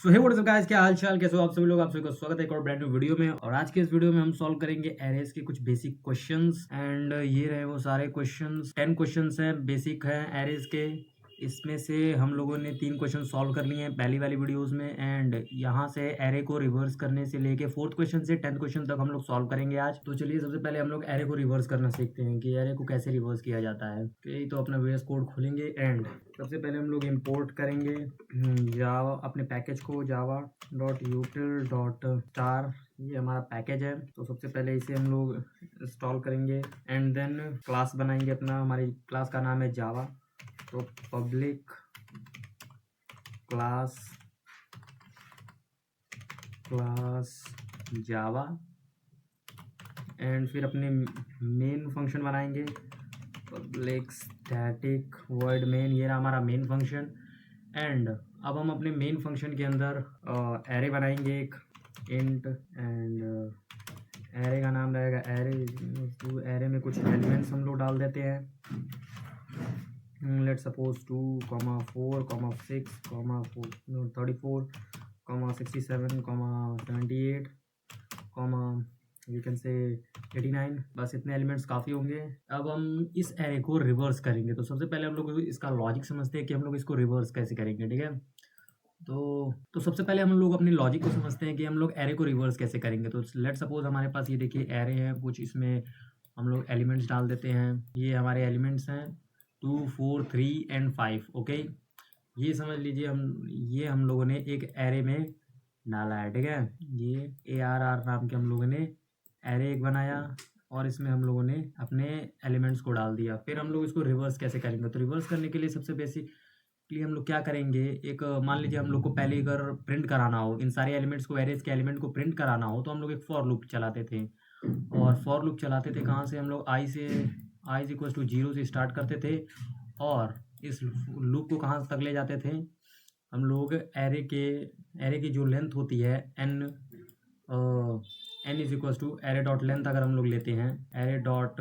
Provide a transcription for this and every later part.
सो हे WhatsApp guys, क्या हाल चाल, कैसे हो आप सभी लोग। आप सभी का स्वागत है एक और ब्रांड न्यू वीडियो में। और आज के इस वीडियो में हम सॉल्व करेंगे एरेज के कुछ बेसिक क्वेश्चंस। एंड ये रहे वो सारे क्वेश्चंस। 10 क्वेश्चंस हैं, बेसिक हैं एरेज के। इसमें से हम लोगों ने 3 क्वेश्चन सॉल्व कर लिए हैं पहली वाली वीडियोस में। एंड यहाँ से एरे को रिवर्स करने से लेके 4th क्वेश्चन से 10th क्वेश्चन तक हम लोग सॉल्व करेंगे आज। तो चलिए सबसे पहले हम लोग एरे को रिवर्स करना सीखते हैं कि एरे को कैसे रिवर्स किया जाता है। तो अपना VS कोड खोलेंगे एंड सबसे पहले हम लोग इंपोर्ट करेंगे जावा, अपने पैकेज को java.util.star, ये हमारा पैकेज है। तो सबसे पहले इसे हम लोग इंस्टॉल करेंगे एंड देन क्लास बनाएंगे अपना। हमारी क्लास का नाम है जावा। तो पब्लिक क्लास जावा एंड फिर अपने मेन फंक्शन बनाएंगे पब्लिक स्टैटिक वॉइड मेन, ये रहा हमारा मेन फंक्शन। एंड अब हम अपने मेन फंक्शन के अंदर एरे बनाएंगे एक इंट। एंड एरे का नाम रहेगा एरे। तो एरे में कुछ एलिमेंट्स हम लोग डाल देते हैं। Let suppose 2, 4, 6, 34, 67, 78, you can say 89। बस इतने एलिमेंट्स काफ़ी होंगे। अब हम इस एरे को रिवर्स करेंगे। तो सबसे पहले हम लोग इसका लॉजिक समझते हैं कि हम लोग इसको रिवर्स कैसे करेंगे, ठीक है। तो सबसे पहले हम लोग अपने लॉजिक को समझते हैं कि हम लोग एरे को रिवर्स कैसे करेंगे। तो लेट सपोज हमारे पास ये देखिए एरे है कुछ, इसमें हम लोग एलिमेंट्स डाल देते हैं। ये हमारे एलिमेंट्स हैं 2, 4, 3 एंड 5। ओके, ये समझ लीजिए ये हम लोगों ने एक एरे में डाला है, ठीक है। ये ARR नाम के हम लोगों ने एरे एक बनाया और इसमें हम लोगों ने अपने एलिमेंट्स को डाल दिया। फिर हम लोग इसको रिवर्स कैसे करेंगे। तो रिवर्स करने के लिए सबसे बेसिकली हम लोग क्या करेंगे, एक मान लीजिए हम लोग को पहले अगर प्रिंट कराना हो इन सारे एलिमेंट्स को, एरेज के एलिमेंट को प्रिंट कराना हो, तो हम लोग एक फॉर लूप चलाते थे। और फॉर लूप चलाते थे कहाँ से, हम लोग i इज इक्वल टू 0 से स्टार्ट करते थे। और इस लूप को कहाँ तक ले जाते थे हम लोग, एरे की जो लेंथ होती है n is equal to array dot length. अगर हम लोग लेते हैं एरे डॉट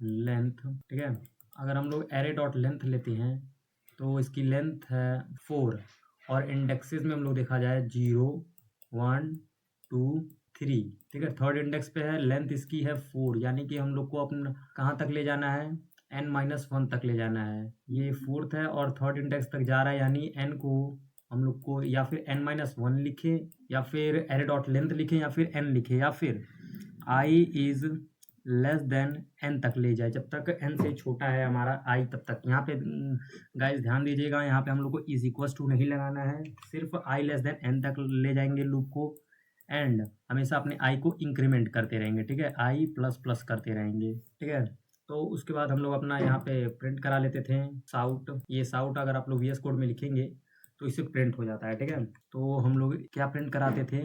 लेंथ, ठीक है, अगर हम लोग एरे डॉट लेंथ लेते हैं तो इसकी लेंथ है 4। और इंडेक्सेस में हम लोग देखा जाए 0, 1, 2, 3, ठीक है। थर्ड इंडेक्स पे है, लेंथ इसकी है 4, यानी कि हम लोग को अपना कहाँ तक ले जाना है, n-1 तक ले जाना है। ये 4th है और थर्ड इंडेक्स तक जा रहा है, यानी n को हम लोग को या फिर n-1 लिखे, या फिर एरे डॉट लेंथ लिखे, या फिर n लिखे, या फिर i is less than n तक ले जाए। जब तक n से छोटा है हमारा i तब तक। यहाँ पे गाइस ध्यान दीजिएगा, यहाँ पे हम लोग को इज इक्वल टू नहीं लगाना है, सिर्फ i लेस देन n तक ले जाएंगे लूप को। एंड हमेशा अपने i को इंक्रीमेंट करते रहेंगे, ठीक है, i प्लस प्लस करते रहेंगे, ठीक है। तो उसके बाद हम लोग अपना यहाँ पे प्रिंट करा लेते थे साउट। ये साउट अगर आप लोग VS कोड में लिखेंगे तो इससे प्रिंट हो जाता है, ठीक है। तो हम लोग क्या प्रिंट कराते थे,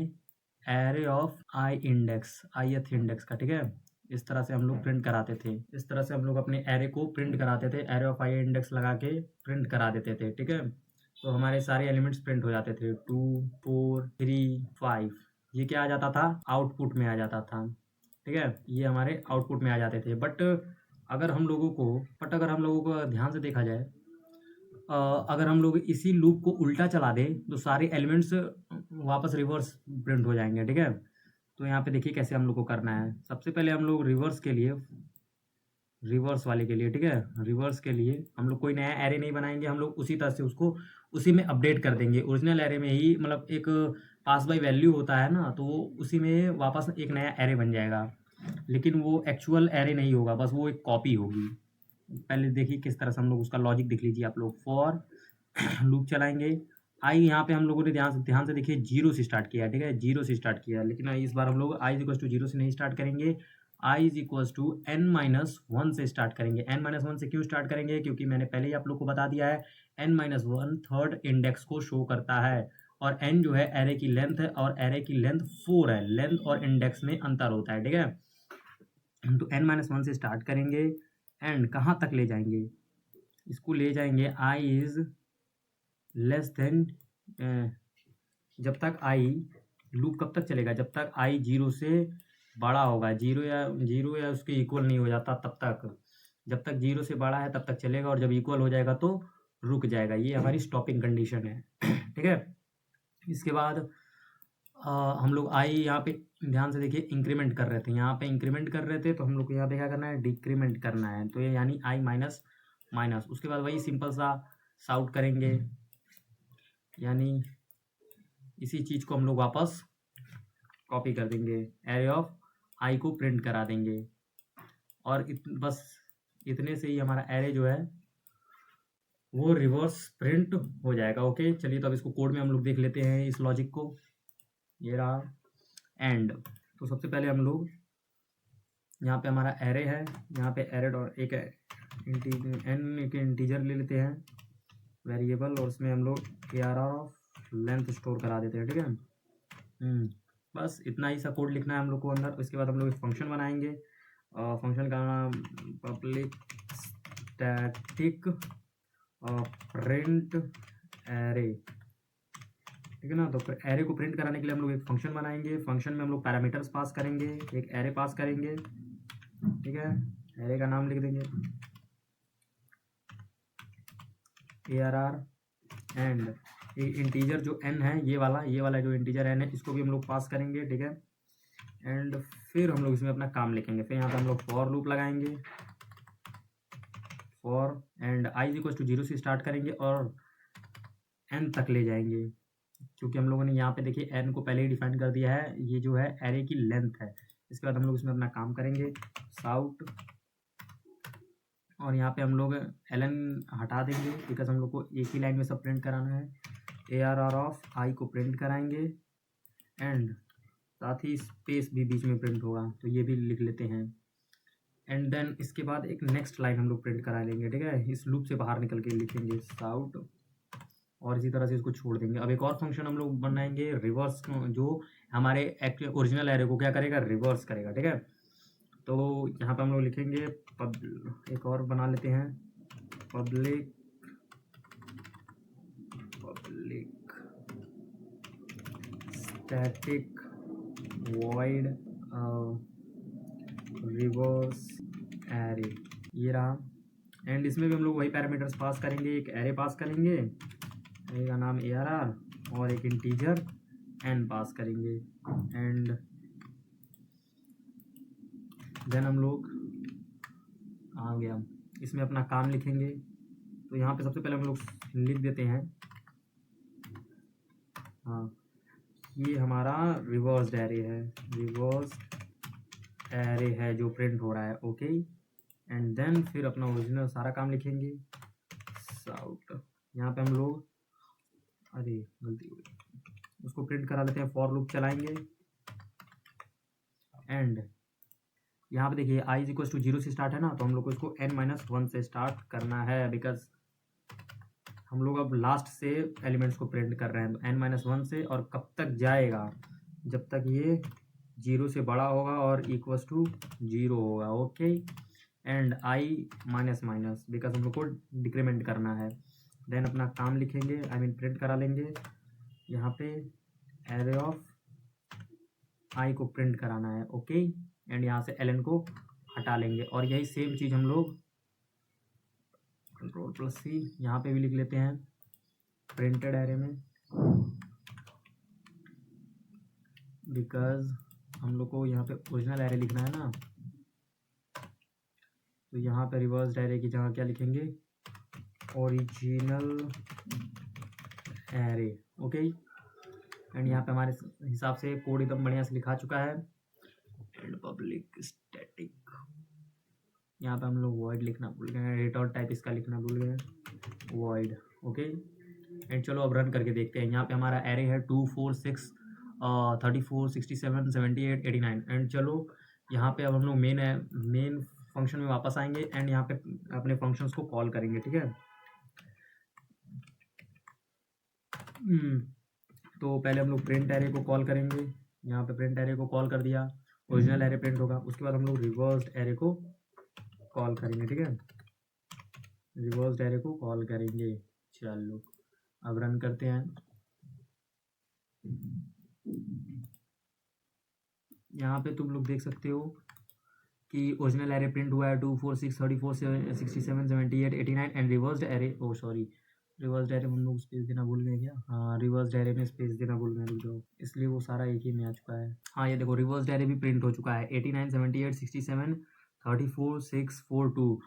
array of i index, ith index का, ठीक है। इस तरह से हम लोग प्रिंट कराते थे। इस तरह से हम लोग अपने एरे को प्रिंट कराते थे, एरे ऑफ i इंडेक्स लगा के प्रिंट करा देते थे, ठीक है। तो हमारे सारे एलिमेंट्स प्रिंट हो जाते थे 2, 4, 3, 5। ये क्या आ जाता था, आउटपुट में आ जाता था, ठीक है। ये हमारे आउटपुट में आ जाते थे। बट अगर हम लोगों को ध्यान से देखा जाए, अगर हम लोग इसी लूप को उल्टा चला दें तो सारे एलिमेंट्स वापस रिवर्स प्रिंट हो जाएंगे, ठीक है। तो यहाँ पे देखिए कैसे हम लोग को करना है। सबसे पहले हम लोग रिवर्स वाले के लिए, ठीक है, रिवर्स के लिए हम लोग कोई नया एरे नहीं बनाएंगे, हम लोग उसी तरह से उसको उसी में अपडेट कर देंगे। ओरिजिनल एरे में ही, मतलब एक पास बाय वैल्यू होता है ना, तो वो उसी में वापस एक नया एरे बन जाएगा, लेकिन वो एक्चुअल एरे नहीं होगा, बस वो एक कॉपी होगी। पहले देखिए किस तरह से हम लोग उसका लॉजिक देख लीजिए आप लोग। फॉर लूप चलाएंगे, आई यहाँ पे हम लोगों ने ध्यान से देखिए 0 से स्टार्ट किया, ठीक है, 0 से स्टार्ट किया। लेकिन इस बार हम लोग i इज इक्वल टू 0 से नहीं स्टार्ट करेंगे, i is equal to n-1 से स्टार्ट करेंगे। n-1 से क्यों स्टार्ट करेंगे, क्योंकि मैंने पहले ही आप लोग को बता दिया है n-1 थर्ड इंडेक्स को शो करता है। और n जो है एरे की लेंथ है, और एरे की लेंथ 4 है। लेंथ और इंडेक्स में अंतर होता है, ठीक है। तो n-1 से स्टार्ट करेंगे एंड कहाँ तक ले जाएंगे, इसको ले जाएंगे i इज लेस देन, जब तक i, लूप कब तक चलेगा, जब तक i 0 से बड़ा होगा, 0 या उसके इक्वल नहीं हो जाता तब तक। जब तक 0 से बड़ा है तब तक चलेगा, और जब इक्वल हो जाएगा तो रुक जाएगा। ये हमारी स्टॉपिंग कंडीशन है, ठीक है। इसके बाद हम लोग आई यहाँ पे ध्यान से देखिए इंक्रीमेंट कर रहे थे, यहाँ पे इंक्रीमेंट कर रहे थे, तो हम लोग को यहाँ पे क्या करना है, डिक्रीमेंट करना है। तो ये यानी आई माइनस माइनस, उसके बाद वही सिंपल सा साउट करेंगे, यानी इसी चीज़ को हम लोग वापस कॉपी कर देंगे, एरे ऑफ आई को प्रिंट करा देंगे, और बस इतने से ही हमारा एरे जो है वो रिवर्स प्रिंट हो जाएगा। ओके, चलिए तो अब इसको कोड में हम लोग देख लेते हैं इस लॉजिक को। ये रहा एंड। तो सबसे पहले हम लोग यहाँ पे हमारा एरे है, यहाँ पे एरे डॉट एक इंटीजर ले लेते हैं वेरिएबल, और उसमें हम लोग ARR ऑफ लेंथ स्टोर करा देते हैं। ठीक है, बस इतना ही सा कोड लिखना है हम लोग को अंदर। उसके बाद हम लोग एक फंक्शन बनाएंगे, फंक्शन का नाम पब्लिक स्टैटिक प्रिंट एरे। ठीक है ना, तो एरे को प्रिंट कराने के लिए हम लोग एक फंक्शन बनाएंगे, फंक्शन में हम लोग पैरामीटर्स पास करेंगे, एक एरे पास करेंगे। ठीक है, एरे का नाम लिख देंगे ARR एंड इंटीजर जो n है, ये वाला जो इंटीजर n है, इसको भी हम लोग पास करेंगे। ठीक है, एंड फिर हम लोग इसमें अपना काम लिखेंगे। फिर यहाँ पे हम लोग फॉर लूप लगाएंगे, for and i equal to 0 से स्टार्ट करेंगे और n तक ले जाएंगे, क्योंकि हम लोगों ने यहाँ पे देखिए n को पहले ही डिफाइन कर दिया है, ये जो है एरे की लेंथ है। इसके बाद हम लोग इसमें अपना काम करेंगे, साउट, और यहाँ पे हम लोग ln हटा देंगे, बिकॉज हम लोग को एक ही लाइन में सब प्रिंट कराना है। ARR ऑफ आई को प्रिंट कराएंगे, एंड साथ ही स्पेस भी बीच में प्रिंट होगा, तो ये भी लिख लेते हैं। एंड देन इसके बाद एक नेक्स्ट लाइन हम लोग प्रिंट करा लेंगे। ठीक है, इस लूप से बाहर निकल के लिखेंगे साउट, और इसी तरह से इसको छोड़ देंगे। अब एक और फंक्शन हम लोग बनाएंगे रिवर्स, जो हमारे ओरिजिनल एरे को क्या करेगा, रिवर्स करेगा। ठीक है, तो यहाँ पे हम लोग लिखेंगे एक और बना लेते हैं, public static void reverse array, ये रहा। एंड इसमें भी हम लोग वही पैरामीटर्स पास करेंगे, एक एरे पास करेंगे, एरे का नाम ARR, और एक इंटीजर n पास करेंगे। एंड देन हम लोग आ गया, इसमें अपना काम लिखेंगे। तो यहाँ पे सबसे पहले हम लोग लिख देते हैं, हाँ, ये हमारा रिवर्स एरे है, रिवर्स एरे है जो प्रिंट हो रहा है। ओके, एंड देन फिर अपना ओरिजिनल सारा काम लिखेंगे, साउट। यहाँ पे हम लोग, अरे गलती हो गई, उसको प्रिंट करा लेते हैं, फॉर लूप चलाएंगे। एंड यहाँ पे देखिए i इक्वल टू 0 से स्टार्ट है ना, तो हम लोग को इसको n-1 से स्टार्ट करना है, बिकॉज हम लोग अब लास्ट से एलिमेंट्स को प्रिंट कर रहे हैं। तो n-1 से, और कब तक जाएगा, जब तक ये 0 से बड़ा होगा और इक्वल्स टू 0 होगा। Okay, and i minus minus, because हम लोग को डिक्रीमेंट करना है। देन अपना काम लिखेंगे, आई मीन प्रिंट करा लेंगे, यहाँ पे एरे ऑफ आई को प्रिंट कराना है। ओके, एंड यहाँ से ln को हटा लेंगे, और यही सेम चीज़ हम लोग Ctrl+C यहाँ पे भी लिख लेते हैं प्रिंटेड एरे में, बिकॉज हम लोग को यहाँ पे ओरिजिनल एरे लिखना है ना। तो यहाँ पे रिवर्स एरे की जगह क्या लिखेंगे, ओरिजिनल एरे। ओके, एंड यहाँ पे हमारे हिसाब से कोड एकदम बढ़िया से लिखा चुका है। एंड पब्लिक स्टैटिक, यहाँ पे हम लोग वॉइड लिखना भूल गए, रिटर्न टाइप इसका लिखना भूल गए, वॉइड। ओके, एंड चलो अब रन करके देखते हैं। यहाँ पे हमारा एरे है 2 4 6 34 67 78 89। एंड चलो यहाँ पे अब हम लोग मेन फंक्शन में वापस आएंगे, एंड यहाँ पे अपने फंक्शंस को कॉल करेंगे। ठीक है, तो पहले हम लोग प्रिंट एरे को कॉल करेंगे, यहाँ पे प्रिंट एरे को कॉल कर दिया, ओरिजिनल एरे प्रिंट होगा। उसके बाद हम लोग रिवर्स्ड एरे को कॉल करेंगे। ठीक है, रिवर्स्ड एरे को कॉल करेंगे। चलो अब रन करते हैं। यहाँ पे तुम लोग देख सकते हो कि ओरिजिनल एरे प्रिंट हुआ है 2 4 6 34 67 78 89, and reversed array, oh sorry, reverse the array में हम लोग स्पेस देना भूल गए क्या? हाँ, रिवर्स डायरे में स्पेस देना भूल गए, रुक जाओ, इसलिए वो सारा एक ही में आ चुका है। हाँ, ये देखो रिवर्स डायरे भी प्रिंट हो चुका है, 89 78 67 34 6 4 2।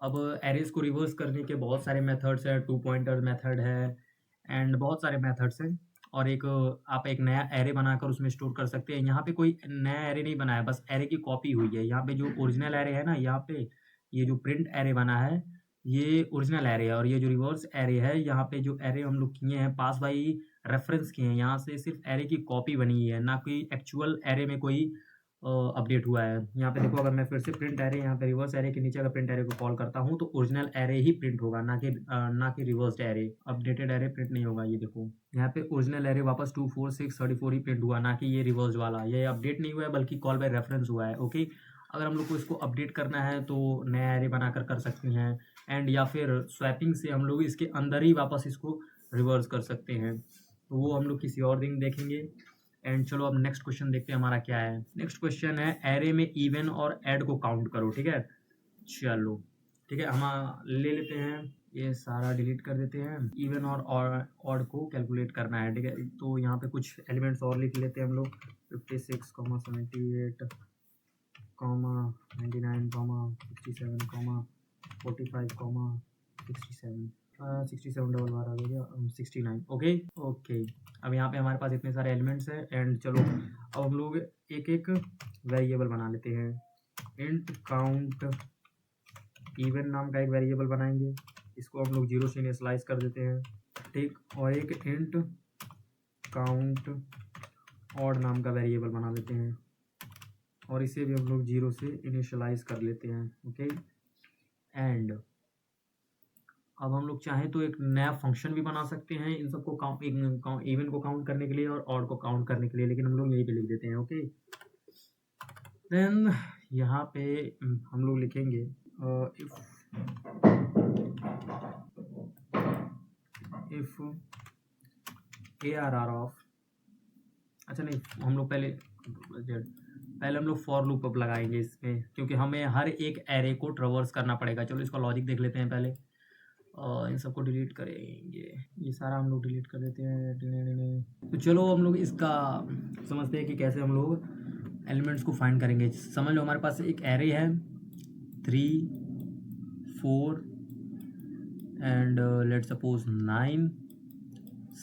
अब एरेज को रिवर्स करने के बहुत सारे मेथड्स हैं, 2 पॉइंटर मेथड है एंड बहुत सारे मेथड्स हैं। और एक आप एक नया एरे बनाकर उसमें स्टोर कर सकते हैं। यहाँ पे कोई नया एरे नहीं बना है, बस एरे की कॉपी हुई है। यहाँ पे जो ओरिजिनल एरे है ना, यहाँ पे ये जो प्रिंट एरे बना है ये ओरिजिनल एरे है, और ये जो रिवर्स एरे है यहाँ पे जो एरे हम लोग किए हैं पास बाई रेफरेंस किए हैं, यहाँ से सिर्फ एरे की कॉपी बनी हुई है, ना कि एक्चुअल एरे में कोई अपडेट हुआ है। यहाँ पे देखो, अगर मैं फिर से प्रिंट एरे यहाँ पे रिवर्स एरे के नीचे अगर प्रिंट एरे को कॉल करता हूँ तो ओरिजिनल एरे ही प्रिंट होगा, ना कि reverse array. Updated array print नहीं होगा। ये देखो यहाँ पे ओरिजिनल एरे वापस 2 4 6 34 ही प्रिंट हुआ, ना कि ये रिवर्स वाला। ये अपडेट नहीं हुआ है बल्कि कॉल बाय रेफरेंस हुआ है। ओके, अगर हम लोग को इसको अपडेट करना है तो नया एरे बनाकर कर सकते हैं, एंड या फिर स्वैपिंग से हम लोग इसके अंदर ही वापस इसको रिवर्स कर सकते हैं। तो वो हम लोग किसी और दिन देखेंगे। एंड चलो अब नेक्स्ट क्वेश्चन देखते हैं हमारा क्या है। नेक्स्ट क्वेश्चन है एरे में इवन और ऐड को काउंट करो। ठीक है, चलो ठीक है, हम ले लेते हैं, ये सारा डिलीट कर देते हैं। इवन और ऑड को कैलकुलेट करना है। ठीक है, तो यहाँ पे कुछ एलिमेंट्स और लिख लेते हैं हम लोग, 56 78 99 67 45 67 67 डबल बार आ गया 69। ओके ओके, अब यहाँ पे हमारे पास इतने सारे एलिमेंट्स हैं। एंड चलो अब हम लोग एक एक वेरिएबल बना लेते हैं। इंट काउंट इवन नाम का एक वेरिएबल बनाएंगे, इसको हम लोग 0 से इनिशियलाइज कर देते हैं। ठीक, और एक इंट काउंट ऑड नाम का वेरिएबल बना लेते हैं, और इसे भी हम लोग 0 से इनिशियलाइज कर लेते हैं। ओके, एंड अब हम लोग चाहें तो एक नया फंक्शन भी बना सकते हैं इन सबको इवन को काउंट करने के लिए और ऑड को काउंट करने के लिए, लेकिन हम लोग यही पे लिख देते हैं। ओके, देन यहाँ पे हम लोग लिखेंगे इफ ARR ऑफ, अच्छा नहीं, हम लोग पहले हम लोग फॉर लूप अप लगाएंगे इसमें, क्योंकि हमें हर एक एरे को ट्रेवर्स करना पड़ेगा। चलो इसका लॉजिक देख लेते हैं पहले, और इन सबको डिलीट करेंगे, ये सारा हम लोग डिलीट कर देते हैं। तो चलो हम लोग इसका समझते हैं कि कैसे हम लोग एलिमेंट्स को फाइंड करेंगे। समझ लो हमारे पास एक एरे है 3 4 एंड लेट सपोज 9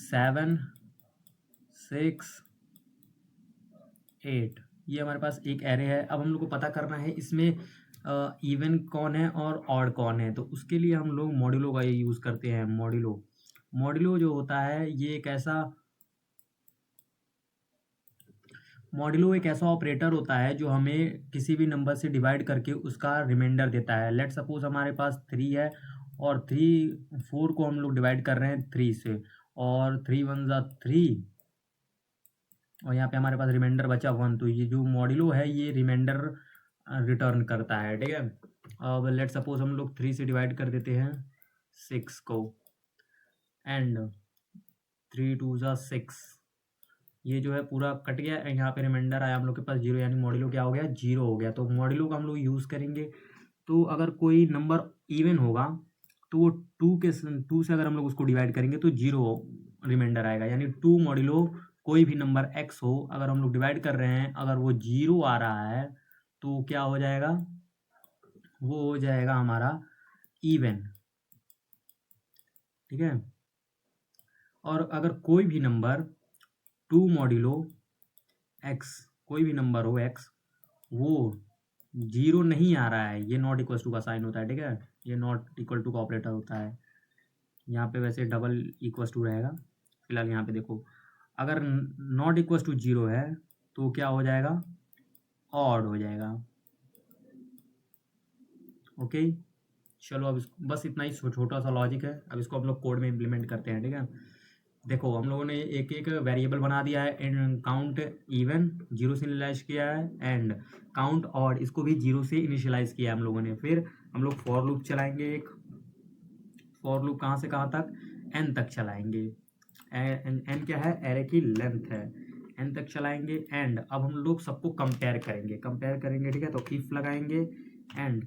7 6 8, ये हमारे पास एक एरे है। अब हम लोग को पता करना है इसमें इवन कौन है और ऑड कौन है, तो उसके लिए हम लोग मॉड्यूलो का ये यूज़ करते हैं। मॉड्यूलो जो होता है ये मॉड्यूलो एक ऐसा ऑपरेटर होता है जो हमें किसी भी नंबर से डिवाइड करके उसका रिमाइंडर देता है। लेट सपोज हमारे पास 3 है और 4 को हम लोग डिवाइड कर रहे हैं 3 से, और 3 1 ज़ा 3, और यहाँ पे हमारे पास रिमाइंडर बचा 1। तो ये जो मॉड्यूलो है ये रिमाइंडर रिटर्न करता है। ठीक है, अब लेट सपोज हम लोग 3 से डिवाइड कर देते हैं 6 को, एंड 3 2 ज़ा 6, ये जो है पूरा कट गया। यहाँ पे रिमाइंडर आया हम लोग के पास 0, यानी मॉड्यूलो क्या हो गया, 0 हो गया। तो मॉड्यूलो का हम लोग यूज़ करेंगे। तो अगर कोई नंबर इवन होगा तो वो 2 से अगर हम लोग उसको डिवाइड करेंगे तो 0 रिमाइंडर आएगा, यानी 2 मॉड्यूलो कोई भी नंबर x हो, अगर हम लोग डिवाइड कर रहे हैं अगर वो 0 आ रहा है तो क्या हो जाएगा, वो हो जाएगा हमारा इवन। ठीक है, और अगर कोई भी नंबर 2 मॉड्यूलो x, कोई भी नंबर हो x, वो 0 नहीं आ रहा है, ये नॉट इक्वल टू का साइन होता है। ठीक है, ये नॉट इक्वल टू का ऑपरेटर होता है। यहाँ पे वैसे डबल इक्वल टू रहेगा, फिलहाल यहाँ पे देखो, अगर नॉट इक्वल टू 0 है तो क्या हो जाएगा, ऑड हो जाएगा। ओके, चलो अब इसको बस इतना ही छोटा सा लॉजिक है, अब इसको हम लोग कोड में इम्प्लीमेंट करते हैं। ठीक है, देखो हम लोगों ने एक एक वेरिएबल बना दिया है। एंड काउंट इवन 0 से इनिशियलाइज किया है, एंड काउंट ऑड इसको भी 0 से इनिशियलाइज किया है हम लोगों ने। फिर हम लोग फॉर लूप चलाएंगे, एक फॉर लूप कहाँ से कहाँ तक, n तक चलाएंगे। n क्या है, एरे की लेंथ है, n तक चलाएंगे। एंड अब हम लोग सबको कंपेयर करेंगे। ठीक है, तो इफ लगाएंगे एंड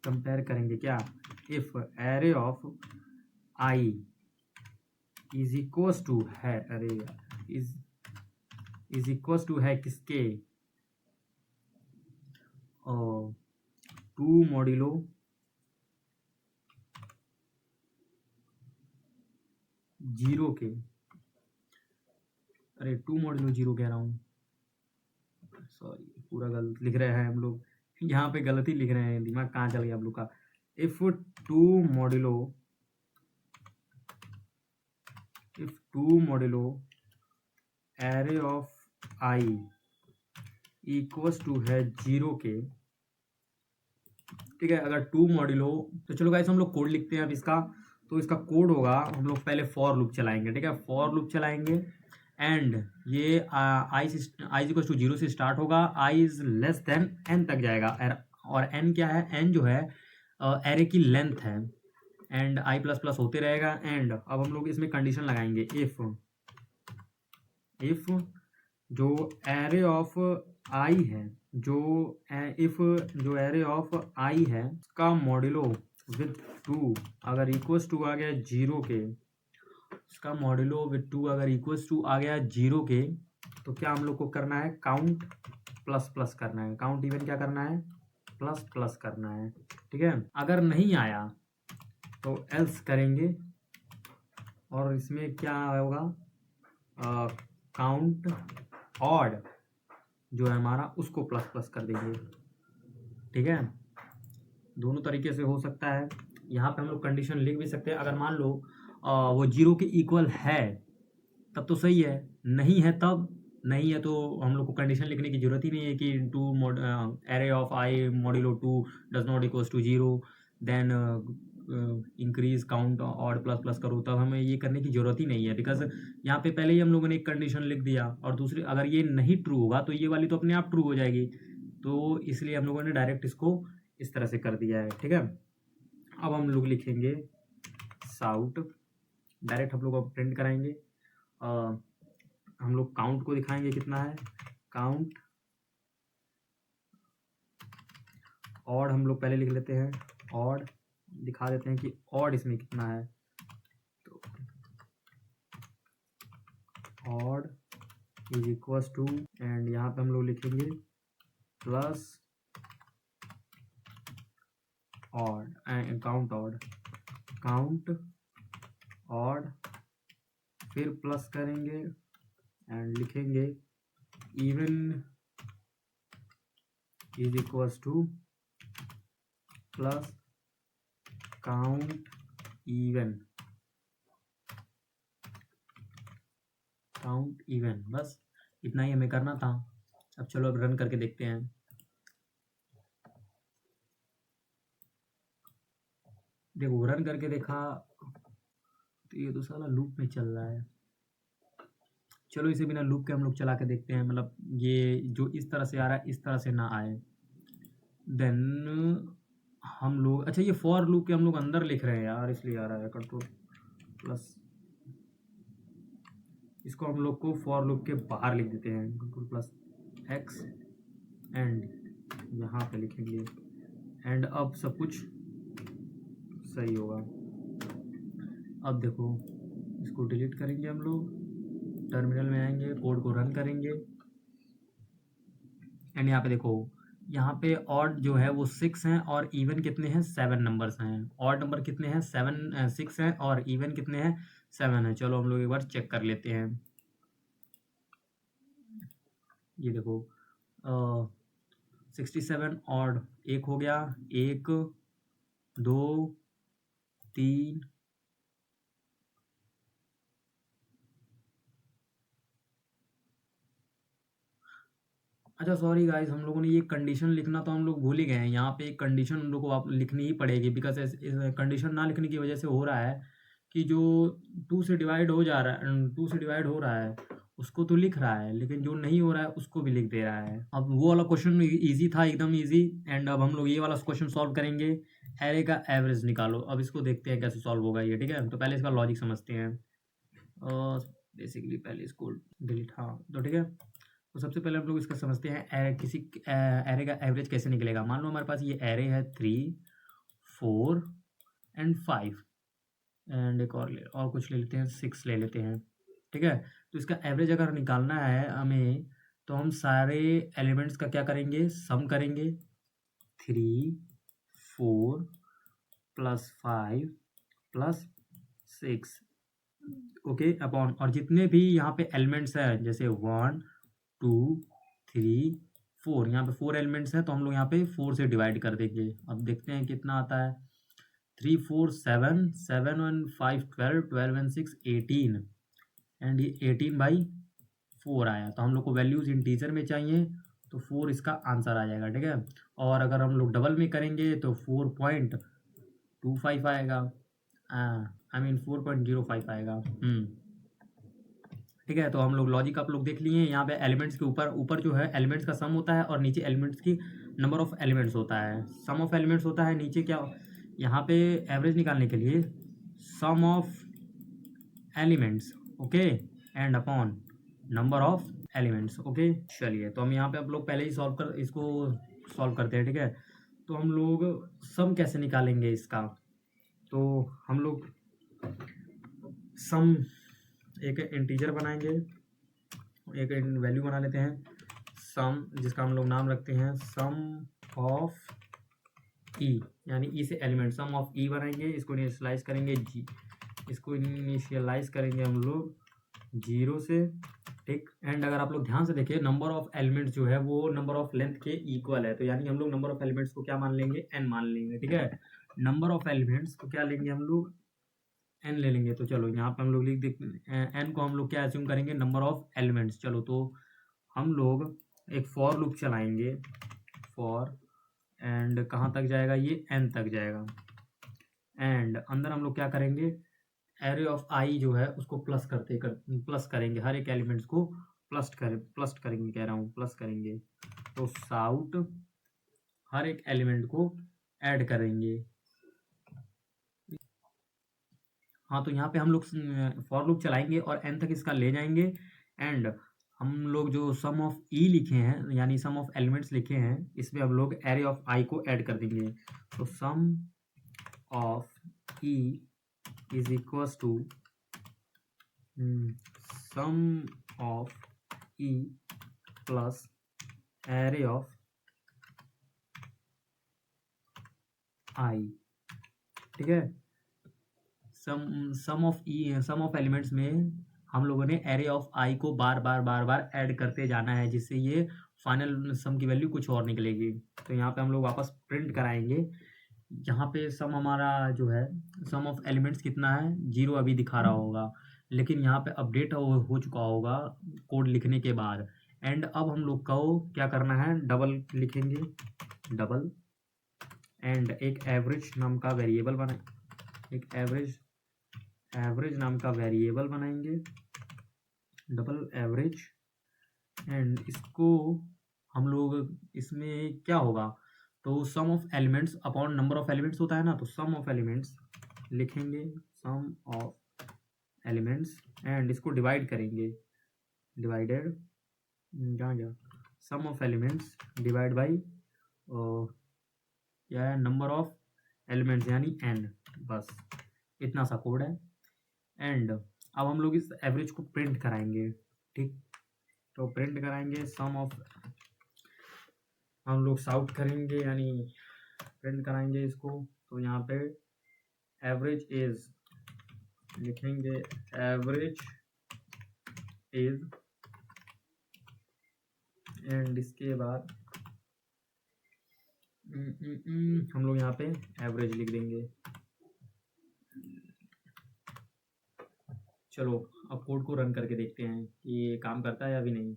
कंपेयर करेंगे क्या, if array of i is equals to है, अरे इज इक्वल्स टू है किसके, 2 मॉड्यूलो 0 के, अरे 2 मॉड्यूलो 0 कह रहा हूँ, सॉरी पूरा गलत लिख रहे हैं हम लोग, यहाँ पे गलत ही लिख रहे हैं, दिमाग कहाँ चल गया आप लोग का। If 2 modulo array of i equals to है 0 के, ठीक है। अगर 2 मॉड्यूलो, तो चलो गाइस हम लोग कोड लिखते हैं अब इसका। तो इसका कोड होगा, हम लोग पहले फॉर लूप चलाएंगे, ठीक है। फॉर लूप चलाएंगे एंड ये आई इक्वल्स टू 0 से स्टार्ट होगा, I is less than N तक जाएगा, और एन क्या है, एन जो है एरे की लेंथ है, एंड आई प्लस प्लस होते रहेगा। एंड अब हम लोग इसमें कंडीशन लगाएंगे, इफ जो एरे ऑफ आई है, जो एरे ऑफ आई है का मॉड्यूलो विथ 2 अगर इक्वल्स टू आ गया 0 के, इसका मॉड्यूलो विथ 2 अगर इक्वल्स टू आ गया 0 के, तो क्या हम लोग को करना है, काउंट प्लस प्लस करना है, काउंट इवन क्या करना है, प्लस प्लस करना है, ठीक है। अगर नहीं आया तो एल्स करेंगे, और इसमें क्या होगा, काउंट ऑड जो है हमारा उसको प्लस प्लस कर देंगे, ठीक है। दोनों तरीके से हो सकता है। यहाँ पे हम लोग कंडीशन लिख भी सकते हैं, अगर मान लो वो 0 के इक्वल है तब तो सही है, नहीं है तब नहीं है तो हम लोग को कंडीशन लिखने की जरूरत ही नहीं है कि array of i modulo 2 does not equals to 0, then increase count odd plus plus करो, तब हमें ये करने की जरूरत ही नहीं है, बिकॉज यहाँ पे पहले ही हम लोगों ने एक कंडीशन लिख दिया, और दूसरी अगर ये नहीं ट्रू होगा तो ये वाली तो अपने आप ट्रू हो जाएगी, तो इसलिए हम लोगों ने डायरेक्ट इसको इस तरह से कर दिया है, ठीक है। अब हम लोग लिखेंगे साउट, डायरेक्ट हम लोग अब प्रिंट कराएंगे, हम लोग काउंट को दिखाएंगे कितना है, काउंट ऑड हम लोग पहले लिख लेते हैं, ऑड दिखा देते हैं कि ऑड इसमें कितना है, तो odd is equals to, and यहाँ पे हम लोग लिखेंगे प्लस ऑड, काउंट ऑड फिर प्लस करेंगे एंड लिखेंगे even is equals to plus count even, बस इतना ही हमें करना था। अब चलो अब रन करके देखते हैं। देखो रन करके देखा तो ये तो साला लूप में चल रहा है, चलो इसे बिना लूप के हम लोग चला के देखते हैं, मतलब ये जो इस तरह से आ रहा है इस तरह से ना आए, देन हम लोग, अच्छा ये फॉर लूप के हम लोग अंदर लिख रहे हैं यार, इसलिए आ रहा है, कंट्रोल प्लस, इसको हम लोग को फॉर लूप के बाहर लिख देते हैं, कंट्रोल प्लस एक्स, एंड यहाँ पे लिखेंगे, एंड अब सब कुछ सही होगा। अब देखो इसको डिलीट करेंगे हम लोग, टर्मिनल में आएंगे, कोड को रन करेंगे, एंड यहाँ पे देखो, यहाँ पे ऑड जो है वो 6 हैं, और इवन कितने हैं, 7 नंबर्स हैं, ऑड नंबर कितने हैं 6 हैं, और इवन कितने हैं 7 हैं। चलो हम लोग एक बार चेक कर लेते हैं, ये देखो 67 ऑड एक हो गया, 1 2 3 अच्छा सॉरी गाइस, हम लोगों ने ये कंडीशन लिखना तो हम लोग भूल ही गए हैं, यहाँ पे एक कंडीशन हम लोग को आप लिखनी ही पड़ेगी, बिकॉज इस कंडीशन ना लिखने की वजह से हो रहा है कि जो 2 से डिवाइड हो जा रहा है, 2 से डिवाइड हो रहा है उसको तो लिख रहा है, लेकिन जो नहीं हो रहा है उसको भी लिख दे रहा है। अब वो वाला क्वेश्चन इजी था, एकदम इजी, एंड अब हम लोग ये वाला क्वेश्चन सॉल्व करेंगे, एरे का एवरेज निकालो। अब इसको देखते हैं कैसे सॉल्व होगा ये, ठीक है। तो पहले इसका लॉजिक समझते हैं, बेसिकली पहले इसको डिलीट, हाँ तो ठीक है। तो सबसे पहले हम लोग इसका समझते हैं किसी एरे का एवरेज कैसे निकलेगा। मान लो हमारे पास ये एरे है 3 4 एंड 5, एंड एक और कुछ ले लेते हैं, 6 ले लेते हैं, ठीक है। तो इसका एवरेज अगर निकालना है हमें, तो हम सारे एलिमेंट्स का क्या करेंगे, सम करेंगे। 3 4 प्लस 5 प्लस 6, ओके, अपॉन, और जितने भी यहाँ पे एलिमेंट्स हैं जैसे 1 2 3 4, यहाँ पे 4 एलिमेंट्स हैं तो हम लोग यहाँ पे 4 से डिवाइड कर देंगे। अब देखते हैं कितना आता है। 3 4 7, 7 1 5 12, 12 एंड 6 18, एंड ये 18/4 आया। तो हम लोग को वैल्यूज इंटीजर में चाहिए, तो 4 इसका आंसर आ जाएगा, ठीक है। और अगर हम लोग डबल में करेंगे तो 4.25 आएगा, आई मीन 4.05 आएगा। ठीक है। तो हम लोग लॉजिक आप लोग देख लिए, यहाँ पे एलिमेंट्स के ऊपर ऊपर जो है एलिमेंट्स का सम होता है और नीचे एलिमेंट्स की नंबर ऑफ एलिमेंट्स होता है, सम ऑफ एलिमेंट्स होता है। नीचे क्या, यहाँ पे एवरेज निकालने के लिए sum of elements, okay, and upon number of elements, okay. चलिए, तो हम यहाँ पे आप लोग पहले ही इसको सॉल्व करते हैं, ठीक है। तो हम लोग सम कैसे निकालेंगे इसका, तो हम लोग सम एक इंटीजर बनाएंगे, एक वैल्यू बना लेते हैं सम, जिसका हम लोग नाम रखते हैं सम ऑफ ई, यानी ई से एलिमेंट, सम ऑफ ई बनाएंगे। इसको इनिशियलाइज करेंगे इसको इनिशियलाइज करेंगे हम लोग 0 से, ठीक। एंड अगर आप लोग ध्यान से देखिए, नंबर ऑफ एलिमेंट्स जो है वो नंबर ऑफ लेंथ के इक्वल है, तो यानी हम लोग नंबर ऑफ एलिमेंट्स को क्या मान लेंगे, n मान लेंगे, ठीक है। नंबर ऑफ एलिमेंट्स को क्या लेंगे हम लोग, n ले लेंगे। तो चलो यहाँ पे हम लोग लिख देते n को हम लोग क्या एज्यूम करेंगे, नंबर ऑफ एलिमेंट्स। चलो, तो हम लोग एक फॉर लूप चलाएंगे, फॉर, एंड कहाँ तक जाएगा, ये n तक जाएगा। एंड अंदर हम लोग क्या करेंगे, एरे ऑफ आई जो है उसको प्लस करेंगे, हर एक एलिमेंट्स को प्लस करेंगे, कह रहा हूँ प्लस करेंगे। तो साउट हर एक एलिमेंट को ऐड करेंगे। हाँ, तो यहाँ पे हम लोग फॉर लूप चलाएंगे और एन तक इसका ले जाएंगे। एंड हम लोग जो सम ऑफ ई लिखे हैं, यानी सम ऑफ एलिमेंट्स लिखे हैं, इसमें हम लोग एरे ऑफ आई को ऐड कर देंगे। तो sum of E is equals to sum of E plus array of I, ठीक है। सम ऑफ एलिमेंट्स में हम लोगों ने एरे ऑफ आई को बार बार ऐड करते जाना है, जिससे ये फाइनल सम की वैल्यू कुछ और निकलेगी। तो यहाँ पे हम लोग वापस प्रिंट कराएंगे। यहाँ पे सम हमारा जो है, सम ऑफ एलिमेंट्स कितना है, 0 अभी दिखा रहा होगा, लेकिन यहाँ पे अपडेट हो चुका होगा कोड लिखने के बाद। एंड अब हम लोग को क्या करना है, डबल लिखेंगे, डबल, एंड एक एवरेज नाम का वेरिएबल एक एवरेज नाम का वेरिएबल बनाएंगे, डबल एवरेज। एंड इसको हम लोग, इसमें क्या होगा, तो sum of elements upon number of elements होता है ना, तो सम ऑफ एलिमेंट्स लिखेंगे, सम ऑफ एलिमेंट्स, एंड इसको डिवाइड करेंगे, डिवाइडेड, जहाँ sum of elements divide by क्या है, नंबर ऑफ एलिमेंट्स यानी n, बस इतना सा कोड है। एंड अब हम लोग इस एवरेज को प्रिंट कराएंगे, ठीक। तो प्रिंट कराएंगे सम ऑफ, हम लोग साउट करेंगे यानी प्रिंट कराएंगे इसको। तो यहाँ पे एवरेज इज लिखेंगे, एवरेज इज, एंड इसके बाद हम लोग यहाँ पे एवरेज लिख देंगे। चलो, अब कोड को रन करके देखते हैं कि ये काम करता है या भी नहीं।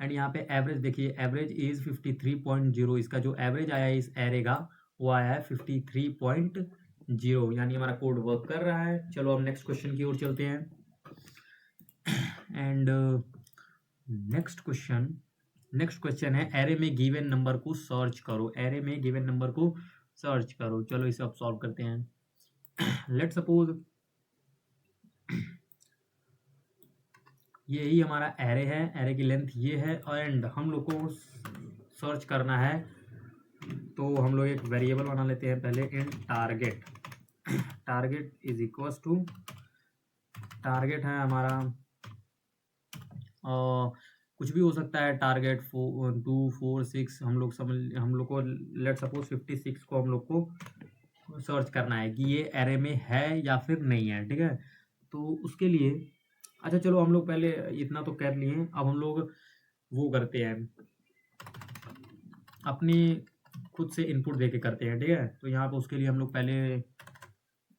एंड यहाँ पे एवरेज देखिए, एवरेज इज 53.0, इसका जो एवरेज आया है इस एरे का, वो आया है 53.0, यानी हमारा कोड वर्क कर रहा है। चलो अब नेक्स्ट क्वेश्चन की ओर चलते हैं। एंड नेक्स्ट क्वेश्चन है, एरे में गिवन नंबर को सर्च करो, एरे में गिवन नंबर को सर्च करो। चलो इसे अब सॉल्व करते हैं। लेट सपोज यही हमारा एरे है, एरे की लेंथ ये है, एंड हम लोग को सर्च करना है तो हम लोग एक वेरिएबल बना लेते हैं पहले int target. Target is equals to, target है हमारा कुछ भी हो सकता है, टारगेट 2 4 6, हम लोग को लेट सपोज 56 को हम लोग को सर्च करना है कि ये एरे में है या फिर नहीं है, ठीक है। तो उसके लिए अच्छा चलो हम लोग पहले इतना तो कर लिए, अब हम लोग वो करते हैं अपनी खुद से इनपुट दे के करते हैं, ठीक है। तो यहाँ पर उसके लिए हम लोग पहले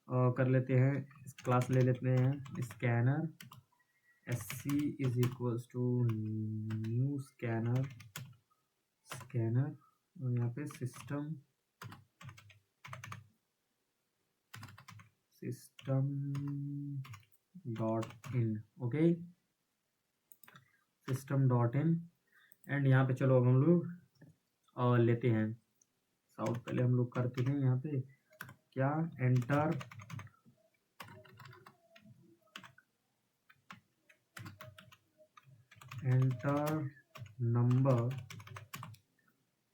कर लेते हैं, क्लास ले लेते हैं scanner, sc is equals to new scanner, और यहाँ पे system dot in, okay, system dot in. And यहाँ पे चलो अब हम लोग लेते हैं साउथ, पहले हम लोग करते हैं यहाँ पे क्या, enter number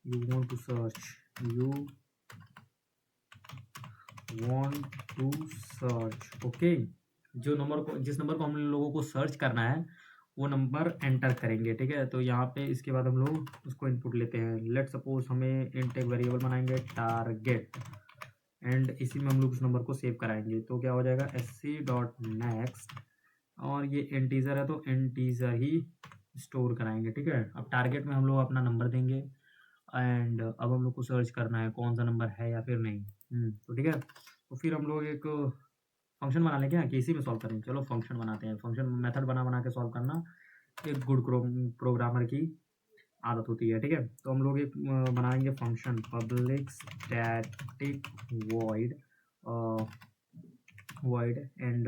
you want to search, okay. जो नंबर को, जिस नंबर को हम लोगों को सर्च करना है वो नंबर एंटर करेंगे, ठीक है। तो यहाँ पे इसके बाद हम लोग उसको इनपुट लेते हैं, लेट सपोज हमें इंट एक वेरिएबल बनाएंगे टारगेट, एंड इसी में हम लोग उस नंबर को सेव कराएंगे। तो क्या हो जाएगा sc.next, और ये इंटीजर है तो इंटीजर ही स्टोर कराएंगे, ठीक है। अब टारगेट में हम लोग अपना नंबर देंगे, एंड अब हम लोग को सर्च करना है कौन सा नंबर है या फिर नहीं। तो ठीक है, तो फिर हम लोग एक फंक्शन बना लेंगे कि इसी में सॉल्व करेंगे। चलो फंक्शन बनाते हैं, फंक्शन मेथड बना के सॉल्व करना एक गुड प्रोग्रामर की आदत होती है, ठीक है। तो हम लोग एक बनाएंगे function public static void and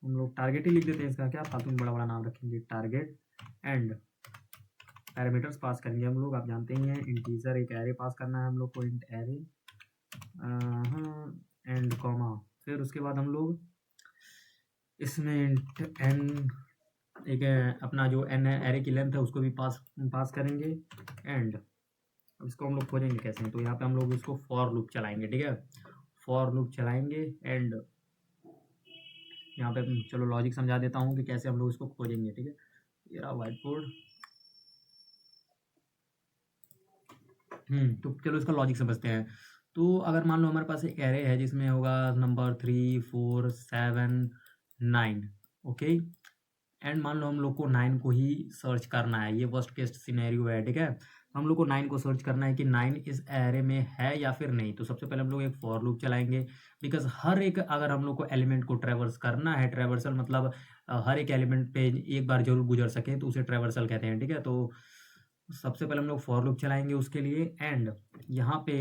हम लोग टारगेट ही लिख देते हैं, इसका क्या फालतू में बड़ा बड़ा नाम रखेंगे, टारगेट। एंड पैरामीटर्स पास करेंगे हम लोग, आप जानते ही हैं इंटीजर एक एरे पास करना है हम लोग को, इंट एरे एंड कॉमा, फिर उसके बाद हम लोग इसमें इंट एन एक अपना जो एन एरे की लेंथ है उसको भी पास करेंगे। एंड अब इसको हम लोग खोजेंगे कैसे, तो यहाँ पे हम लोग इसको फॉर लूप चलाएंगे, ठीक है, फॉर लूप चलाएंगे। एंड यहाँ पे चलो लॉजिक समझा देता हूँ कि कैसे हम लोग इसको खोजेंगे, ठीक है। ये रहा व्हाइट बोर्ड। तो चलो इसका लॉजिक समझते हैं। तो अगर मान लो हमारे पास एक एरे है जिसमें होगा नंबर 3 4 7 9, ओके। एंड मान लो हम लोग को 9 को ही सर्च करना है, ये वर्स्ट केस सिनेरियो है, ठीक है। हम लोग को 9 को सर्च करना है कि 9 इस एरे में है या फिर नहीं। तो सबसे पहले हम लोग एक फॉर लूप चलाएंगे, बिकॉज हर एक अगर हम लोग को एलिमेंट को ट्रेवर्स करना है, ट्रेवर्सल मतलब हर एक एलिमेंट पे एक बार जरूर गुजर सके तो उसे ट्रेवर्सल कहते हैं, ठीक है। तो सबसे पहले हम लोग फॉर लूप चलाएंगे उसके लिए। एंड यहाँ पे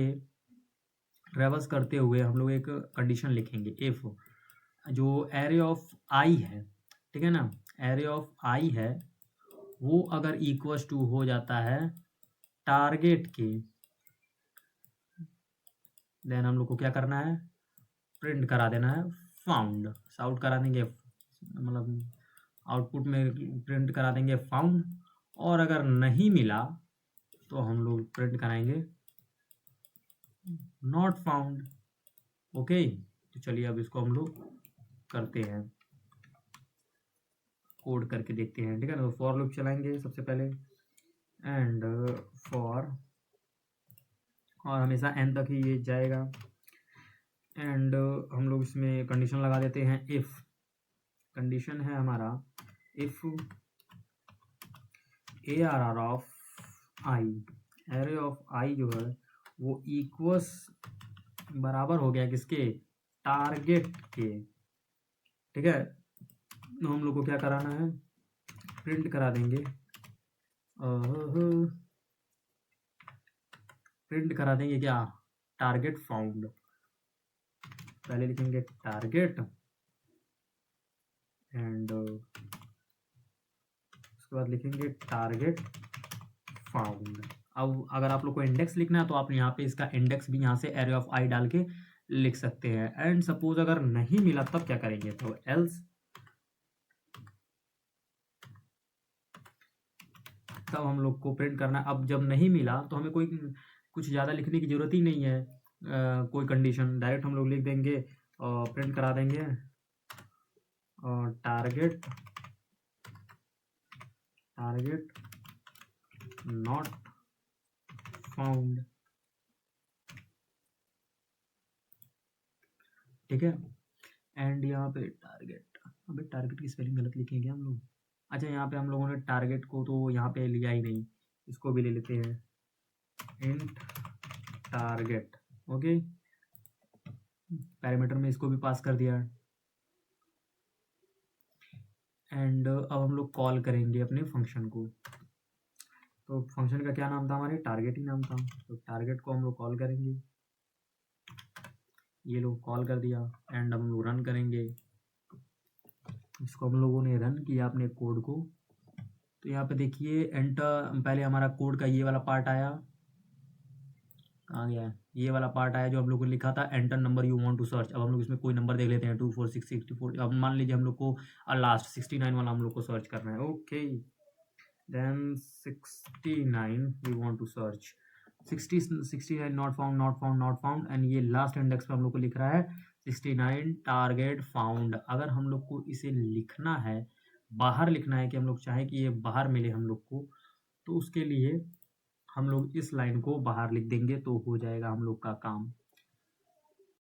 ट्रेवर्स करते हुए हम लोग एक कंडीशन लिखेंगे, इफ जो एरे ऑफ आई है, ठीक है ना, एरे ऑफ आई है वो अगर इक्वल्स टू हो जाता है टारगेट के, देन हम लोग को क्या करना है, प्रिंट करा देना है फाउंड, आउट करा देंगे, मतलब आउटपुट में प्रिंट करा देंगे फाउंड। और अगर नहीं मिला तो हम लोग प्रिंट कराएंगे नॉट फाउंड, ओके। तो चलिए अब इसको हम लोग करते हैं, कोड करके देखते हैं, ठीक है ना। तो फॉर लूप चलाएंगे सबसे पहले, एंड फॉर, और हमेशा एन तक ही ये जाएगा। एंड हम लोग इसमें कंडीशन लगा देते हैं, इफ कंडीशन है हमारा, if ARR of I, array of I जो है वो इक्वल्स बराबर हो गया किसके, टारगेट के, ठीक है। तो हम लोग को क्या कराना है, प्रिंट करा देंगे, प्रिंट करा देंगे क्या, टारगेट फाउंड। पहले लिखेंगे टारगेट एंड उसके बाद लिखेंगे टारगेट फाउंड। अब अगर आप लोग को इंडेक्स लिखना है तो आप यहाँ पे इसका इंडेक्स भी यहाँ से एरे ऑफ आई डाल के लिख सकते हैं। एंड सपोज अगर नहीं मिला तब क्या करेंगे, तो एल्स, तब हम लोग को प्रिंट करना है। अब जब नहीं मिला तो हमें कोई कुछ ज़्यादा लिखने की ज़रूरत ही नहीं है, कोई कंडीशन, डायरेक्ट हम लोग लिख देंगे और प्रिंट करा देंगे टारगेट नॉट फाउंड। ठीक है, एंड यहाँ पे टारगेट, अबे टारगेट की स्पेलिंग गलत लिखे हैं क्या हम लोग? अच्छा, यहाँ पे हम लोगों ने टारगेट को तो यहाँ पे लिया ही नहीं, इसको भी ले लेते हैं इंट टारगेट। ओके, पैरामीटर में इसको भी पास कर दिया। एंड अब हम लोग कॉल करेंगे अपने फंक्शन को। तो फंक्शन का क्या नाम था? हमारे टारगेट ही नाम था। तो टारगेट को हम लोग कॉल करेंगे, ये लोग कॉल कर दिया। एंड हम लोग रन करेंगे इसको। हम लोगों ने रन किया अपने कोड को। तो यहाँ पे देखिए एंटर, पहले हमारा कोड का ये वाला पार्ट आया, कहाँ गया है? ये वाला पार्ट आया जो हम लोग को लिखा था enter number you want to search. अब हम लोग इसमें कोई नंबर देख लेते हैं 24664। अब मान लीजिए हम लोग को लास्ट 69 वाला हम लोग को सर्च करना है। Okay, then 69 we want to search. 69 not found, not found, not found. And ये लास्ट इंडेक्स पे हम लोग को लिख रहा है 69 टारगेट फाउंड। अगर हम लोग को इसे लिखना है, बाहर लिखना है कि हम लोग चाहें कि ये बाहर मिले हम लोग को, तो उसके लिए हम लोग इस लाइन को बाहर लिख देंगे तो हो जाएगा हम लोग का काम।